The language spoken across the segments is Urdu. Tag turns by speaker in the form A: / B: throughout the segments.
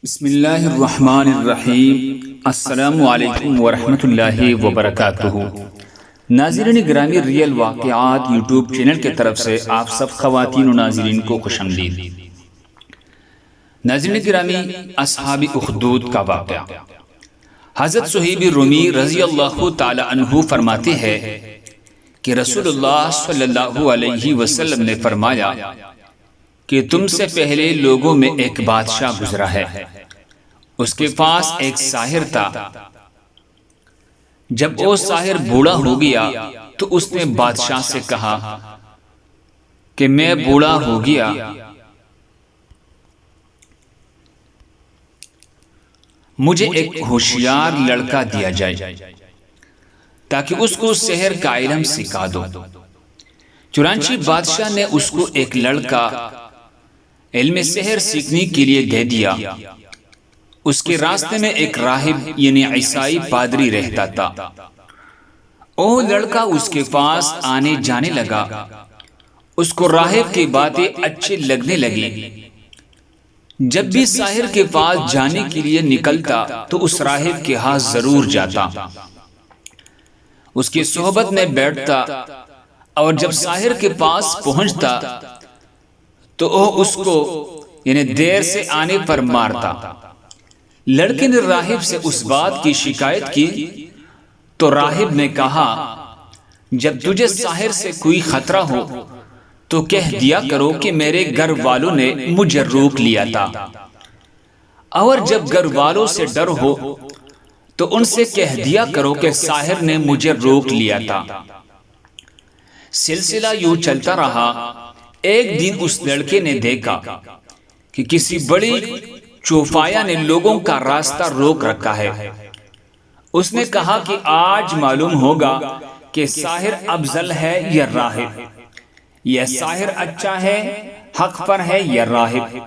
A: بسم اللہ الرحمن الرحیم۔ السلام علیکم ورحمۃ اللہ وبرکاتہ۔ ناظرین گرامی، ریئل واقعات یوٹیوب چینل کی طرف سے آپ سب خواتین و ناظرین کو خوش آمدید۔ ناظرین گرامی، اصحاب اخدود کا واقعہ۔ حضرت صہیب رومی رضی اللہ تعالی عنہ فرماتے ہیں کہ رسول اللہ صلی اللہ علیہ وسلم نے فرمایا کہ تم سے پہلے لوگوں میں ایک بادشاہ گزرا ہے، اس کے پاس ایک ساحر تھا۔ جب وہ ساحر بوڑھا ہو گیا تو اس نے بادشاہ سے کہا کہ میں بوڑھا ہو گیا، مجھے ایک ہوشیار لڑکا دیا جائے تاکہ اس کو سحر کا علم سکھا دو۔ چنانچہ بادشاہ نے اس کو ایک لڑکا علم سحر سیکھنے کے لیے دے دیا۔ اس کے راستے میں ایک راہب یعنی عیسائی پادری رہتا تھا۔ وہ لڑکا اس کے پاس آنے جانے لگا۔ اس کو راہب کی باتیں اچھی لگنے لگی۔ جب بھی ساحر کے پاس جانے کے لیے نکلتا تو اس راہب کے ہاں ضرور جاتا، اس کی صحبت میں بیٹھتا، اور جب ساحر کے پاس پہنچتا تو وہ اس کو یعنی دیر سے آنے پر مارتا۔ لڑکے نے راہب سے اس بات کی شکایت کی تو راہب نے کہا، جب تجھے ساحر سے کوئی خطرہ ہو تو کہہ دیا کرو کہ میرے گھر والوں نے مجھے روک لیا تھا، اور جب گھر والوں سے ڈر ہو تو ان سے کہہ دیا کرو کہ ساحر نے مجھے روک لیا تھا۔ سلسلہ یوں چلتا رہا۔ ایک دن اس لڑکے نے دیکھا کہ کسی بڑی چوپایا نے لوگوں کا راستہ روک رکھا ہے۔ اس نے کہا کہ آج معلوم ہوگا کہ ساحر افضل ہے یا راہب، یہ ساحر اچھا ہے، حق پر ہے یا راہب۔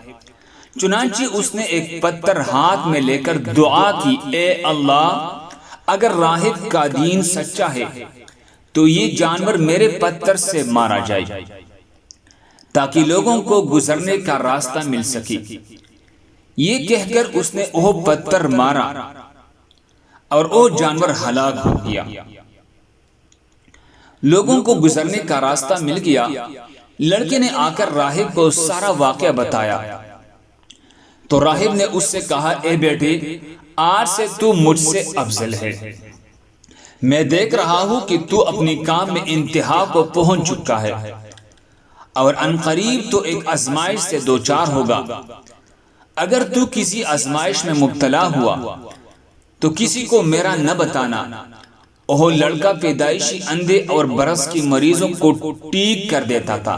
A: چنانچہ اس نے ایک پتھر ہاتھ میں لے کر دعا کی، اے اللہ، اگر راہب کا دین سچا ہے تو یہ جانور میرے پتھر سے مارا جائے تاکہ لوگوں کو گزرنے کا راستہ مل سکے۔ یہ کہہ کر اس نے وہ پتھر مارا اور وہ جانور ہلاک ہو گیا۔ لوگوں کو گزرنے کا راستہ مل گیا۔ لڑکے نے آ کر راہب کو سارا واقعہ بتایا تو راہب نے اس سے کہا، اے بیٹے، آج سے تو مجھ سے افضل ہے۔ میں دیکھ رہا ہوں کہ تو اپنی کام میں انتہا کو پہنچ چکا ہے، اور عنقریب تو ایک آزمائش سے دوچار ہوگا۔ اگر تو کسی آزمائش میں مبتلا ہوا تو کسی کو میرا نہ بتانا۔ وہ لڑکا پیدائشی اندھے اور برس کی مریضوں کو ٹھیک کر دیتا تھا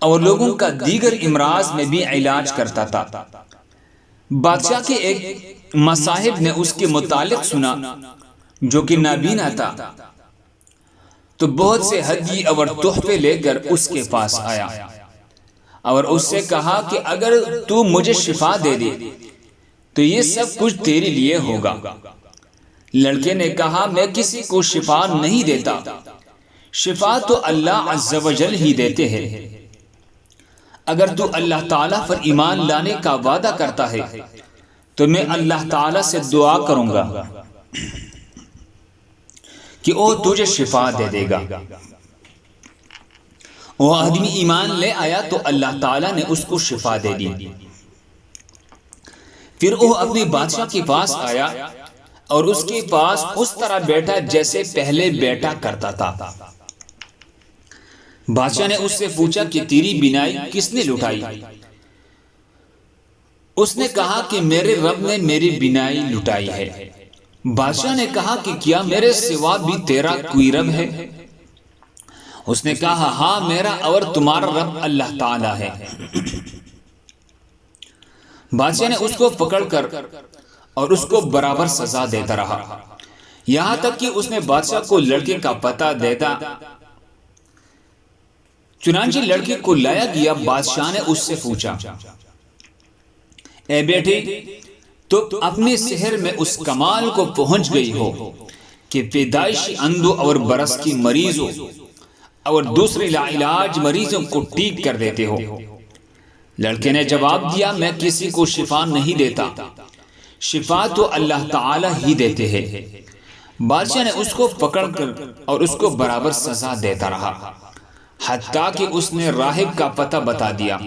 A: اور لوگوں کا دیگر امراض میں بھی علاج کرتا تھا۔ بادشاہ کے ایک مصاحب نے اس کے متعلق سنا جو کہ نابینا تھا، تو بہت سے ہدیے اور تحفے لے کر اس کے پاس آیا اور اس سے کہا کہ اگر تو مجھے شفا دے دے تو یہ سب کچھ تیرے لیے ہوگا۔ لڑکے نے کہا، میں کسی کو شفا نہیں دیتا، شفا تو اللہ عز و جل ہی دیتے ہیں۔ اگر تو اللہ تعالیٰ پر ایمان لانے کا وعدہ کرتا ہے تو میں اللہ تعالیٰ سے دعا کروں گا کہ وہ تجھے شفا دے دے گا۔ وہ آدمی ایمان لے آیا تو اللہ تعالیٰ نے اس کو شفا دے دی۔ پھر وہ اپنے بادشاہ کے پاس آیا اور اس کے پاس اس طرح بیٹھا جیسے پہلے بیٹھا کرتا تھا۔ بادشاہ نے اس سے پوچھا کہ تیری بینائی کس نے لٹائی؟ اس نے کہا کہ میرے رب نے میری بینائی لٹائی ہے۔ بادشاہ نے کہا کہ کیا میرے سوا بھی تیرا کوئی رب ہے؟ اس نے کہا، ہاں، میرا اور تمہارا رب اللہ تعالی ہے۔ بادشاہ نے اس کو پکڑ کر اور اس کو برابر سزا دیتا رہا، یہاں تک کہ اس نے بادشاہ کو لڑکے کا پتہ دیتا۔ چنانچہ لڑکے کو لایا گیا۔ بادشاہ نے اس سے پوچھا، اے بیٹے، تو اپنے سحر میں اس کمال کو پہنچ گئی ہو کہ پیدائشی اندھوں اور برس کی مریضوں اور دوسرے لاعلاج مریضوں کو ٹھیک کر دیتے ہو۔ لڑکے نے جواب دیا میں کسی کو شفا نہیں دیتا، شفا تو اللہ تعالی ہی دیتے ہیں۔ بادشاہ نے اس کو پکڑ کر اور اس کو برابر سزا دیتا رہا حتیٰ کہ اس نے راہب کا پتہ بتا دیا۔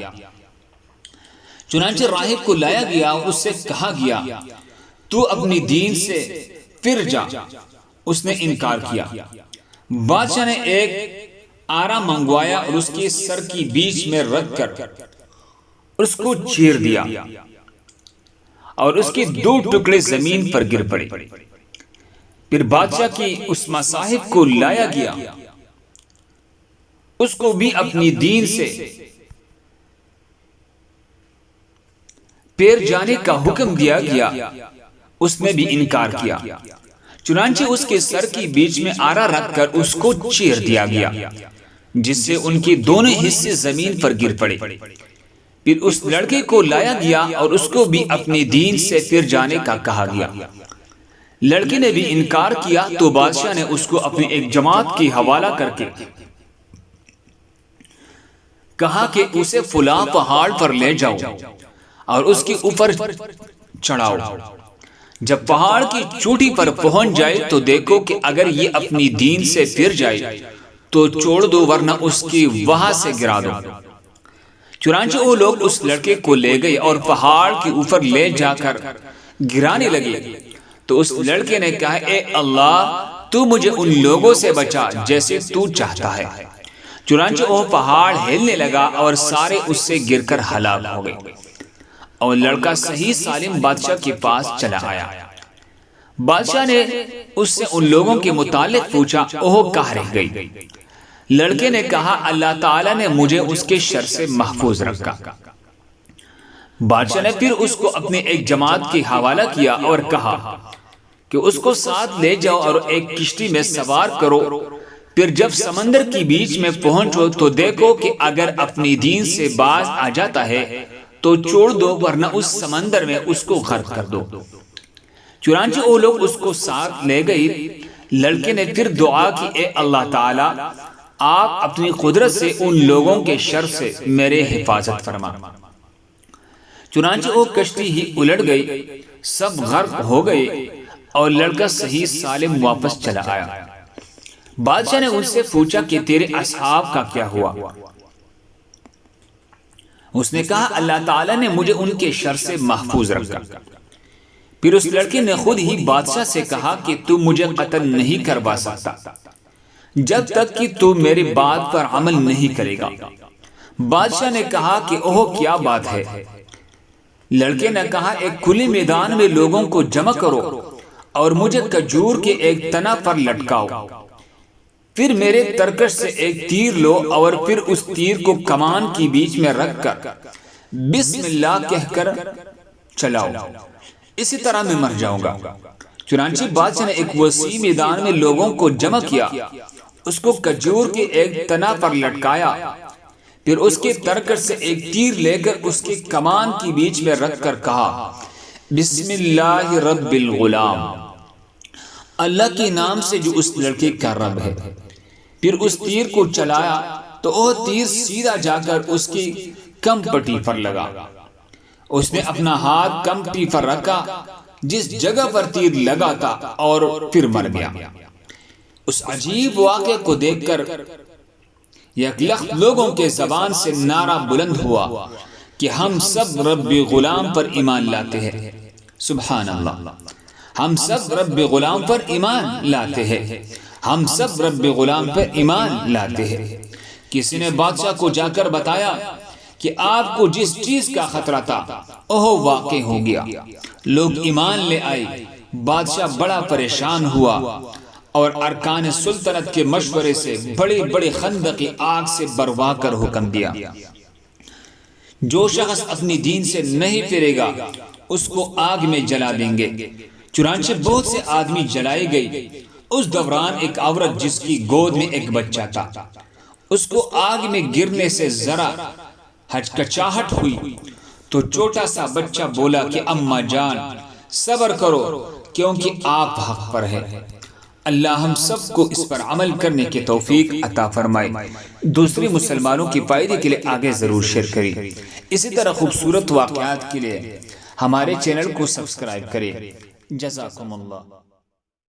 A: چنانچہ راہب کو لایا گیا اور اس سے کہا گیا تو اپنی دین سے پھر جا۔ اس نے انکار کیا۔ بادشاہ نے ایک آرا منگوایا اور اس کے سر کی بیچ میں رکھ کر اس کو چیر دیا اور اس کے 2 ٹکڑے زمین پر گر پڑے۔ پھر بادشاہ کی اس مصاحب کو لایا گیا، اس کو بھی اپنی دین سے پھر جانے کا حکم دیا گیا، اس نے بھی انکار کیا۔ چنانچہ اس کے سر کی بیچ میں آرا رکھ کر اس کو چیر دیا گیا، جس سے ان کے دونوں حصے زمین پر گر پڑے۔ پھر اس لڑکے کو لایا گیا اور اس کو بھی اپنے دین سے پھر جانے کا کہا گیا۔ لڑکے نے بھی انکار کیا تو بادشاہ نے اس کو اپنی ایک جماعت کی حوالہ کر کے کہا کہ اسے فلاں پہاڑ پر لے جاؤ اور اس کے اوپر چڑھاؤ۔ جب پہاڑ کی چوٹی پر پہنچ جائے تو دیکھو کہ اگر یہ اپنی دین سے پھر جائے تو چھوڑ دو، ورنہ اس کی وہاں سے گرا دو۔ چنانچہ وہ لوگ اس لڑکے کو لے گئے اور پہاڑ کے اوپر لے جا کر گرانے لگے۔ تو اس لڑکے نے کہا اے اللہ تو مجھے ان لوگوں سے بچا جیسے تو چاہتا ہے۔ چنانچہ وہ پہاڑ ہلنے لگا اور سارے اس سے گر کر ہلاک ہو گئے، اور لڑکا صحیح سالم بادشاہ کے پاس چلا آیا۔ بادشاہ نے اس سے ان لوگوں کے متعلق پوچھا، وہ کہاں رہ گئی؟ لڑکے نے کہا اللہ تعالیٰ نے مجھے اس کے شر سے محفوظ رکھا۔ بادشاہ نے پھر اس کو اپنے ایک جماعت کی حوالہ کیا اور کہا کہ اس کو ساتھ لے جاؤ اور ایک کشتی میں سوار کرو، پھر جب سمندر کی بیچ میں پہنچو تو دیکھو کہ اگر اپنی دین سے باز آ جاتا ہے تو چھوڑ دو، ورنہ اس سمندر میں اس کو غرق کر دو۔ چنانچہ وہ لوگ اس کو ساتھ لے گئے۔ لڑکے نے پھر دعا کی اے اللہ تعالی آپ اپنی قدرت سے ان لوگوں کے شر سے میرے حفاظت فرما۔ چنانچہ وہ کشتی ہی الٹ گئی، سب غرق ہو گئے اور لڑکا صحیح سالم واپس چلا آیا۔ بادشاہ نے ان سے پوچھا کہ تیرے اصحاب کا کیا ہوا؟ اس نے کہا اللہ تعالیٰ نے مجھے ان کے شر سے محفوظ رکھا۔ پھر اس لڑکے نے خود ہی بادشاہ سے کہا کہ تو مجھے قتل نہیں کروا سکتا جب تک کہ تو میری بات پر عمل نہیں کرے گا۔ بادشاہ نے کہا کہ اوہ کیا بات ہے؟ لڑکے نے کہا ایک کھلے میدان میں لوگوں کو جمع کرو اور مجھے کھجور کے ایک تنا پر لٹکاؤ، پھر میرے ترکش سے ایک تیر لو اور پھر اس تیر کو کمان کی بیچ میں رکھ کر بسم اللہ کہہ کر چلاؤ، اسی طرح میں مر جاؤں گا۔ چنانچہ بادشاہ نے ایک وسیع میدان میں لوگوں کو جمع کیا، اس کو کھجور کے ایک تنا پر لٹکایا، پھر اس کے ترکش سے ایک تیر لے کر اس کے کمان کی بیچ میں رکھ کر کہا بسم اللہ رب الغلام، اللہ کے نام سے جو اس لڑکے کا رب ہے۔ پھر اس تیر کو چلایا تو وہ تیر سیدھا جا کر اس کی کم پٹی پر لگا۔ اس نے اپنا ہاتھ کم پٹی پر رکھا جس جگہ پر تیر لگا تھا اور پھر مر گیا۔ اس عجیب واقعے کو دیکھ کر یک لخت لوگوں کے زبان سے نعرہ بلند ہوا کہ ہم سب رب غلام پر ایمان لاتے ہیں۔ سبحان اللہ، ہم سب رب غلام پر ایمان لاتے ہیں، ہم سب رب غلام پر ایمان لاتے ہیں۔ کسی نے بادشاہ کو جا کر بتایا کہ آپ کو جس چیز کا خطرہ تھا وہ واقع ہو گیا۔ لوگ ایمان لے آئے۔ بادشاہ بڑا پریشان ہوا اور ارکان سلطنت کے مشورے سے بڑے بڑے خندقی آگ سے بروا کر حکم دیا، جو شخص اپنی دین سے نہیں پھرے گا اس کو آگ میں جلا دیں گے۔ چنانچہ بہت سے آدمی جلائے گئے۔ اس دوران ایک عورت جس کی گود میں ایک بچہ تھا، اس کو آگ میں گرنے سے ذرا ہچکچاہٹ ہوئی تو چھوٹا سا بچہ بولا کہ اماں جان صبر کرو کیونکہ آپ حق پر ہے۔ اللہ ہم سب کو اس پر عمل کرنے کی توفیق عطا فرمائے۔ دوسری مسلمانوں کی فائدے کے لیے آگے ضرور شیئر کریں۔ اسی طرح خوبصورت واقعات کے لیے ہمارے چینل کو سبسکرائب کریں۔ جزاکم اللہ۔